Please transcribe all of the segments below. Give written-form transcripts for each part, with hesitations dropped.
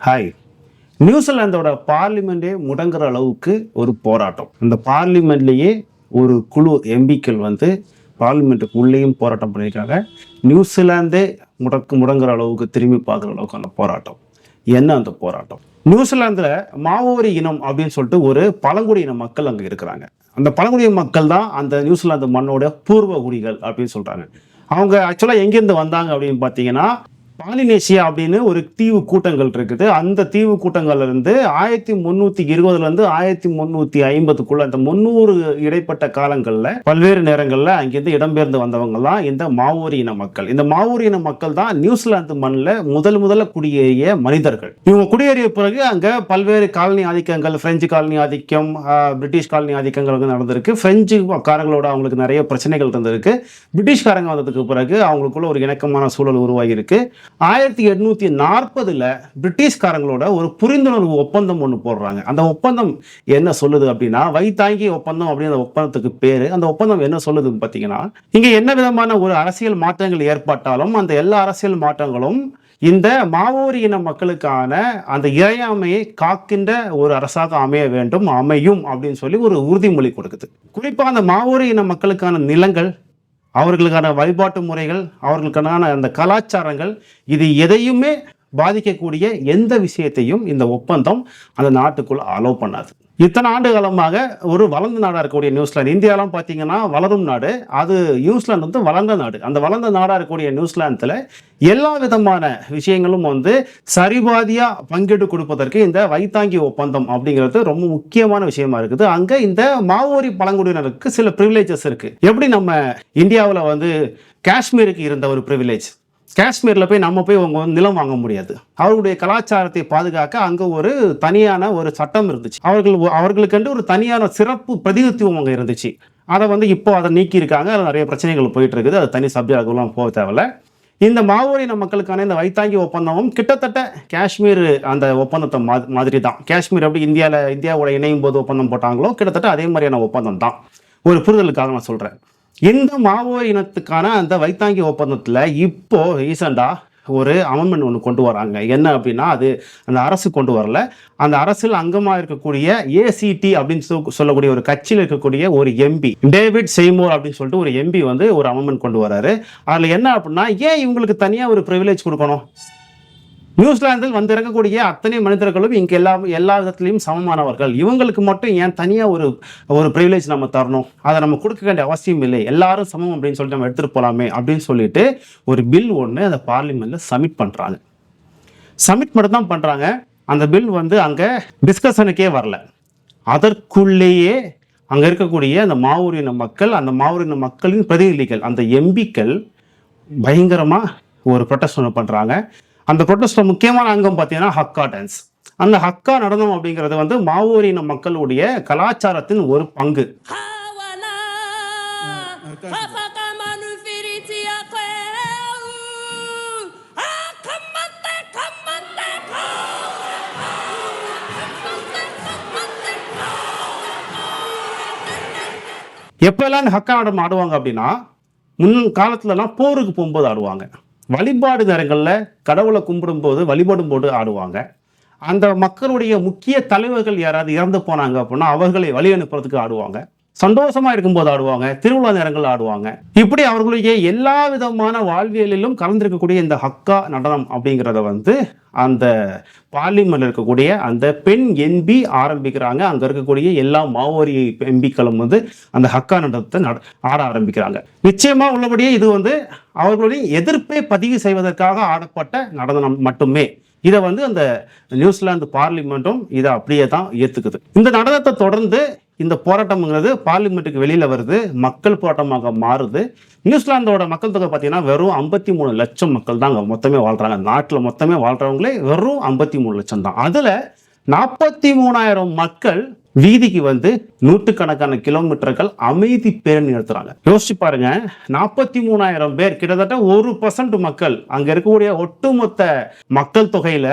Hi. நியூசிலாந்தோட பார்லிமெண்டே முடங்குற அளவுக்கு ஒரு போராட்டம். அந்த பார்லிமெண்ட்லேயே ஒரு குழு எம்பிக்கள் வந்து பார்லிமெண்ட்டுக்கு உள்ளேயும் போராட்டம் பண்ணியிருக்காங்க. நியூசிலாந்தே முடங்குற அளவுக்கு திரும்பி பார்க்குற அளவுக்கான போராட்டம். என்ன அந்த போராட்டம்? நியூசிலாந்தில் மாவோரி இனம் அப்படின்னு சொல்லிட்டு ஒரு பழங்குடியின மக்கள் அங்கே இருக்கிறாங்க. அந்த பழங்குடியின மக்கள் தான் அந்த நியூசிலாந்து மண்ணோட பூர்வ குடிகள் அப்படின்னு சொல்கிறாங்க. அவங்க ஆக்சுவலாக எங்கேருந்து வந்தாங்க அப்படின்னு பார்த்தீங்கன்னா, பாலினேசியா அப்படின்னு ஒரு தீவு கூட்டங்கள் இருக்குது. அந்த தீவு கூட்டங்கள்ல இருந்து 1320 1350 அந்த 300 இடைப்பட்ட காலங்கள்ல பல்வேறு நேரங்கள்ல அங்கிருந்து இடம்பெயர்ந்து வந்தவங்க தான் இந்த மாவோரி இன மக்கள். இந்த மாவோரி இன மக்கள் தான் நியூசிலாந்து மண்ணில் முதல்ல குடியேறிய மனிதர்கள். இவங்க குடியேறிய பிறகு அங்க பல்வேறு காலனி ஆதிக்கங்கள், பிரெஞ்சு காலனி ஆதிக்கம், பிரிட்டிஷ் காலனி ஆதிக்கங்கள் நடந்திருக்கு. பிரெஞ்சு காரங்களோட அவங்களுக்கு நிறைய பிரச்சனைகள் இருந்திருக்கு. பிரிட்டிஷ்காரங்க வந்ததுக்கு பிறகு அவங்களுக்குள்ள ஒரு இணக்கமான சூழல் உருவாகி இருக்கு. 1840 பிரிட்டிஷ்காரங்களோட ஒரு புரிந்துணர்வு ஒப்பந்தம் ஒன்று போடுறாங்க. அந்த ஒப்பந்தம் என்ன சொல்லுது அப்படின்னா, வைத்தாங்கி ஒப்பந்தம் அப்படிங்கிற ஒப்பந்தத்துக்கு பேரு. அந்த ஒப்பந்தம் என்ன சொல்லுதுன்னு பார்த்தீங்கன்னா, இங்க என்ன விதமான ஒரு அரசியல் மாற்றங்கள் ஏற்பட்டாலும் அந்த எல்லா அரசியல் மாற்றங்களும் இந்த மாவோரி இன மக்களுக்கான அந்த இறையாமையை காக்கின்ற ஒரு அரசாக அமைய வேண்டும், அமையும் அப்படின்னு சொல்லி ஒரு உறுதிமொழி கொடுக்குது. குறிப்பா அந்த மாவோரி இன மக்களுக்கான நிலங்கள், அவர்களுக்கான வழிபாட்டு முறைகள், அவர்களுக்கான அந்த கலாச்சாரங்கள், இது எதையுமே பாதிக்கக்கூடிய எந்த விஷயத்தையும் இந்த ஒப்பந்தம் அந்த நாட்டுக்குள்ள அலோவ் பண்ணாது. இத்தனை ஆண்டு காலமாக ஒரு வளர்ந்த நாடாக இருக்கக்கூடிய நியூசிலாந்து, இந்தியாலாம் பார்த்தீங்கன்னா வளரும் நாடு, அது நியூசிலாந்து வந்து வளர்ந்த நாடு. அந்த வளர்ந்த நாடாக இருக்கக்கூடிய நியூசிலாந்தில் எல்லா விதமான விஷயங்களும் வந்து சரிபாதியாக பங்கீடு கொடுப்பதற்கு இந்த வைத்தாங்கி ஒப்பந்தம் அப்படிங்கிறது ரொம்ப முக்கியமான விஷயமா இருக்குது. அங்கே இந்த மாவோரி பழங்குடியினருக்கு சில ப்ரிவிலேஜஸ் இருக்குது. எப்படி நம்ம இந்தியாவில் வந்து காஷ்மீருக்கு இருந்த ஒரு ப்ரிவிலேஜ், காஷ்மீரில் போய் நம்ம போய் அவங்க நிலம் வாங்க முடியாது. அவர்களுடைய கலாச்சாரத்தை பாதுகாக்க அங்கே ஒரு தனியான ஒரு சட்டம் இருந்துச்சு. அவர்களுக்கென்று ஒரு தனியான சிறப்பு பிரதிநிதித்துவம் அங்கே இருந்துச்சு. அதை வந்து இப்போ அதை நீக்கியிருக்காங்க. அதில் நிறைய பிரச்சனைகள் போயிட்டு இருக்குது. அது தனி சப்ஜெக்ட்லாம் போக தேவையில்ல. இந்த மாவோரின மக்களுக்கான இந்த வைத்தாங்கி ஒப்பந்தமும் கிட்டத்தட்ட காஷ்மீர் அந்த ஒப்பந்தத்தை மாதிரி தான். காஷ்மீர் எப்படி இந்தியாவோட இணையும் போது ஒப்பந்தம் போட்டாங்களோ கிட்டத்தட்ட அதே மாதிரியான ஒப்பந்தம் தான். ஒரு புரிதலுக்காக நான் சொல்கிறேன். இந்த மாவோரி இனத்துக்கான அந்த வைத்தாங்கி ஒப்பந்தத்தில் இப்போ ரீசெண்டாக ஒரு அமெண்ட்மெண்ட் ஒன்று கொண்டு வராங்க. என்ன அப்படின்னா, அது அந்த அரசு கொண்டு வரல. அந்த அரசில் அங்கமாக இருக்கக்கூடிய ஏசிடி அப்படின்னு சொல்லக்கூடிய ஒரு கட்சியில் இருக்கக்கூடிய ஒரு எம்பி, டேவிட் செய்மோர் அப்படின்னு சொல்லிட்டு ஒரு எம்பி வந்து ஒரு அமெண்ட்மெண்ட் கொண்டு வராரு. அதில் என்ன அப்படின்னா, ஏன் இவங்களுக்கு தனியாக ஒரு ப்ரிவிலேஜ் கொடுக்கணும்? நியூசிலாந்தில் வந்து இறங்கக்கூடிய அத்தனை மனிதர்களும் இங்கே எல்லா விதத்திலையும் சமமானவர்கள். இவங்களுக்கு மட்டும் ஏன் தனியாக ஒரு ப்ரிவிலேஜ் நம்ம தரணும்? அதை நம்ம கொடுக்க வேண்டிய அவசியம் இல்லை, எல்லாரும் சமம் அப்படின்னு சொல்லிட்டு நம்ம எடுத்துகிட்டு போகலாமே அப்படின்னு சொல்லிட்டு ஒரு பில் ஒன்று அந்த பார்லிமெண்ட்டில் சப்மிட் பண்ணுறாங்க. சப்மிட் மட்டும் தான் பண்ணுறாங்க. அந்த பில் வந்து அங்கே டிஸ்கஷனுக்கே வரல. அதற்குள்ளேயே அங்கே இருக்கக்கூடிய அந்த மாவோரின மக்கள், அந்த மாவோரின மக்களின் பிரதிநிதிகள், அந்த எம்பிக்கள் பயங்கரமாக ஒரு ப்ரொட்டஸ்ட் ஒன்று பண்ணுறாங்க. அந்த ப்ரொட்டஸ்ட்ல முக்கியமான அங்கம் பார்த்தீங்கன்னா ஹக்கா டான்ஸ். அந்த ஹக்கா நடனம் அப்படிங்கிறது வந்து மாவோரின மக்களுடைய கலாச்சாரத்தின் ஒரு பங்கு. எப்பெல்லாம் ஹக்கா நடனம் ஆடுவாங்க அப்படின்னா, முன் காலத்துலலாம் போருக்கு போகும்போது ஆடுவாங்க. வழிபாடு நேரங்களில் கடவுளை கும்பிடும்போது வழிபாடும் போது ஆடுவாங்க. அந்த மக்களுடைய முக்கிய தலைவர்கள் யாராவது இறந்து போனாங்க அப்படின்னா அவர்களை வழி அனுப்புறதுக்கு ஆடுவாங்க. சந்தோஷமா இருக்கும்போது ஆடுவாங்க. திருவிழா நேரங்கள் ஆடுவாங்க. இப்படி அவர்களுடைய எல்லா விதமான வாழ்வியலிலும் கலந்திருக்கக்கூடிய இந்த ஹக்கா நடனம் அப்படிங்கிறத வந்து அந்த பார்லிமெண்ட்ல இருக்கக்கூடிய அந்த பெண் எம்பி ஆரம்பிக்கிறாங்க. அங்க இருக்கக்கூடிய எல்லா மாவோரி எம்பிக்களும் வந்து அந்த ஹக்கா நடனத்தை ஆட ஆரம்பிக்கிறாங்க. நிச்சயமா உள்ளபடியே இது வந்து அவர்களுடைய எதிர்ப்பை பதிவு செய்வதற்காக ஆடப்பட்ட நடனம் மட்டுமே. இதை வந்து அந்த நியூசிலாந்து பார்லிமெண்ட்டும் இதை அப்படியே தான் ஏற்றுக்குது. இந்த நடனத்தை தொடர்ந்து இந்த போராட்டம்ங்கிறது பார்லிமெண்ட்டுக்கு வெளியில் வருது, மக்கள் போராட்டமாக மாறுது. நியூசிலாந்தோட மக்கள் தொகை பார்த்தீங்கன்னா வெறும் 53 லட்சம் மக்கள் தான் அங்கே மொத்தமே வாழ்கிறாங்க. நாட்டில் மொத்தமே வாழ்கிறவங்களே வெறும் 53 லட்சம் தான். அதில் 43,000 மக்கள் வீதிக்கு வந்து நூற்றுக்கணக்கான கிலோமீட்டர்கள் அமைதி பேரணி நடத்துறாங்க. யோசிச்சு பாருங்க, 43,000 பேர், கிட்டத்தட்ட 1% மக்கள், அங்க இருக்கக்கூடிய ஒட்டுமொத்த மக்கள் தொகையில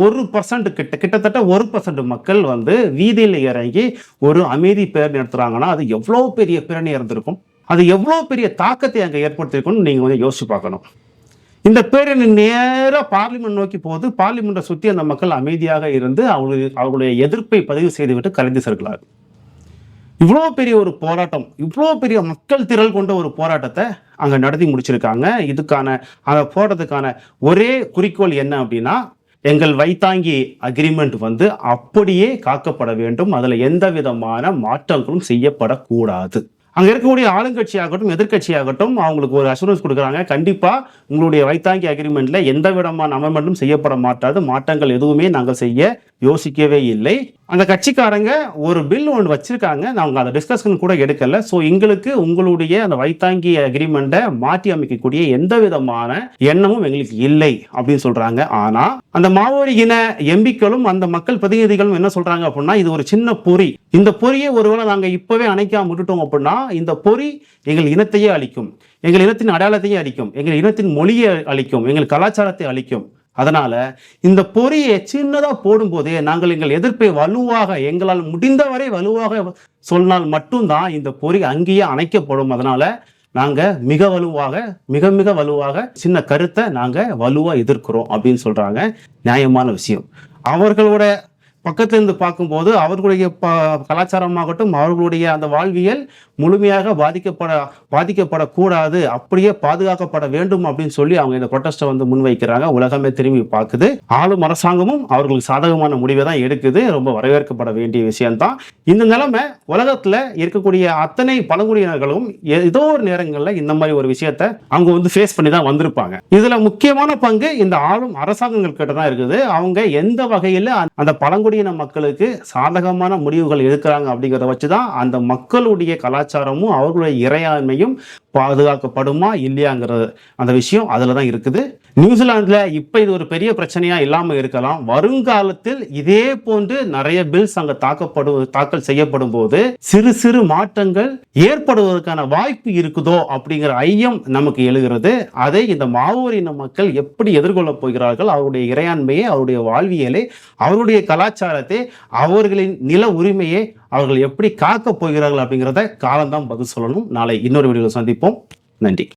1% கிட்டத்தட்ட 1% மக்கள் வந்து வீதியில் இறங்கி ஒரு அமைதி பேரணி நடத்துறாங்கன்னா அது எவ்வளவு பெரிய பேரணி இருந்திருக்கும், அது எவ்வளவு பெரிய தாக்கத்தை அங்க ஏற்படுத்தியிருக்கும்னு நீங்க வந்து யோசிச்சு பார்க்கணும். இந்த பேரணி நேரா பார்லிமெண்ட் நோக்கி போகுது. பார்லிமெண்ட்டை சுத்தி அந்த மக்கள் அமைதியாக இருந்து அவர்களுடைய எதிர்ப்பை பதிவு செய்துவிட்டு கலைந்து செல்கிறார்கள். இவ்வளோ பெரிய ஒரு போராட்டம், இவ்வளோ பெரிய மக்கள் திரள் கொண்ட ஒரு போராட்டத்தை அங்க நடத்தி முடிச்சிருக்காங்க. இதுக்கான அந்த போராட்டத்துக்கான ஒரே குறிக்கோள் என்ன அப்படின்னா, எங்கள் வைத்தாங்கி அக்ரிமெண்ட் வந்து அப்படியே காக்கப்பட வேண்டும். அதுல எந்த விதமான மாற்றங்களும் செய்யப்படக்கூடாது. அங்க இருக்கக்கூடிய ஆளுங்கட்சியாகட்டும் எதிர்கட்சியாகட்டும் அவங்களுக்கு ஒரு அஷூரன்ஸ் கொடுக்குறாங்க. கண்டிப்பா உங்களுடைய வைத்தாங்கி அக்ரிமெண்ட்ல எந்த விதமான அமெண்ட்மெண்ட்டும் செய்யப்பட மாட்டாது. மாற்றங்கள் எதுவுமே நாங்கள் செய்ய யோசிக்கவே இல்லை. அந்த கட்சிக்காரங்க ஒரு பில் ஒன்று வச்சிருக்காங்க. நாங்கள் அதை டிஸ்கஷன் கூட எடுக்கல. ஸோ எங்களுக்கு உங்களுடைய அந்த வைத்தாங்கி அக்ரிமெண்ட்டை மாற்றி அமைக்கக்கூடிய எந்த விதமான எண்ணமும் எங்களுக்கு இல்லை அப்படின்னு சொல்றாங்க. ஆனா அந்த மாவோரி இன எம்பிக்களும் அந்த மக்கள் பிரதிநிதிகளும் என்ன சொல்றாங்க அப்படின்னா, இது ஒரு சின்ன பொறி. இந்த பொறியை ஒருவேளை நாங்க இப்பவே அணைக்காம விட்டுட்டோம் அப்படின்னா இந்த பொறி எங்கள் இனத்தையே அழிக்கும், எங்கள் இனத்தின் அடையாளத்தையே அழிக்கும், எங்கள் இனத்தின் மொழியை அழிக்கும், எங்கள் கலாச்சாரத்தை அழிக்கும். அதனால இந்த பொறியை சின்னதா போடும்போதே நாங்கள் எங்கள் எதிர்ப்பை வலுவாக எங்களால் முடிந்தவரை வலுவாக சொன்னால் மட்டும்தான் இந்த பொறி அங்கேயே அணைக்கப்படும். அதனால நாங்க மிக மிக வலுவாக சின்ன கருத்தை நாங்க வலுவா எதிர்க்கிறோம் அப்படின்னு சொல்றாங்க. நியாயமான விஷயம். அவர்களோட பக்கத்துல இருந்து பார்க்கும்போது அவர்களுடைய கலாச்சாரமாகட்டும் அவர்களுடைய அந்த வாழ்வியல் முழுமையாக பாதிக்கப்படக்கூடாது, அப்படியே பாதுகாக்கப்பட வேண்டும் அப்படின்னு சொல்லி அவங்க இந்த ப்ரொட்டஸ்ட்டை வந்து முன்வைக்கிறாங்க. உலகமே திரும்பி பார்க்குது. ஆளும் அரசாங்கமும் அவர்களுக்கு சாதகமான முடிவை தான் எடுக்குது. ரொம்ப வரவேற்கப்பட வேண்டிய விஷயம்தான். இந்த நிலைமை உலகத்துல இருக்கக்கூடிய அத்தனை பழங்குடியினர்களும் ஏதோ ஒரு நேரங்களில் இந்த மாதிரி ஒரு விஷயத்தை அவங்க வந்து ஃபேஸ் பண்ணி தான் வந்திருப்பாங்க. இதுல முக்கியமான பங்கு இந்த ஆளும் அரசாங்கங்கள் கிட்ட தான் இருக்குது. அவங்க எந்த வகையில அந்த பழங்குடியின மக்களுக்கு சாதகமான முடிவுகள் எடுக்கிறாங்க அப்படிங்கிறத வச்சுதான் அந்த மக்களுடைய கலாச்சாரமும் அவர்களுடைய இறையாண்மையும் பாதுகாக்கப்படுமா இல்லையாங்கிற அந்த விஷயம் அதுல தான் இருக்குது. நியூசிலாந்துல இப்ப இது ஒரு பெரிய பிரச்சனையா இல்லாம இருக்கலாம். வருங்காலத்தில் இதே போன்று நிறைய பில்ஸ் அங்க தாக்கல் செய்யப்படும் போது சிறு சிறு மாற்றங்கள் ஏற்படுவதற்கான வாய்ப்பு இருக்குதோ அப்படிங்கிற ஐயம் நமக்கு எழுகிறது. அதை இந்த மாவோரி இன மக்கள் எப்படி எதிர்கொள்ள போகிறார்கள், அவருடைய இறையாண்மையை, அவருடைய வாழ்வியலை, அவருடைய கலாச்சாரத்தை, அவர்களின் நில உரிமையை அவர்கள் எப்படி காக்க போகிறார்கள் அப்படிங்கிறத காலம்தான் பதில் சொல்லணும். நாளை இன்னொரு வீடியோவில் சந்திப்போம். நன்றி.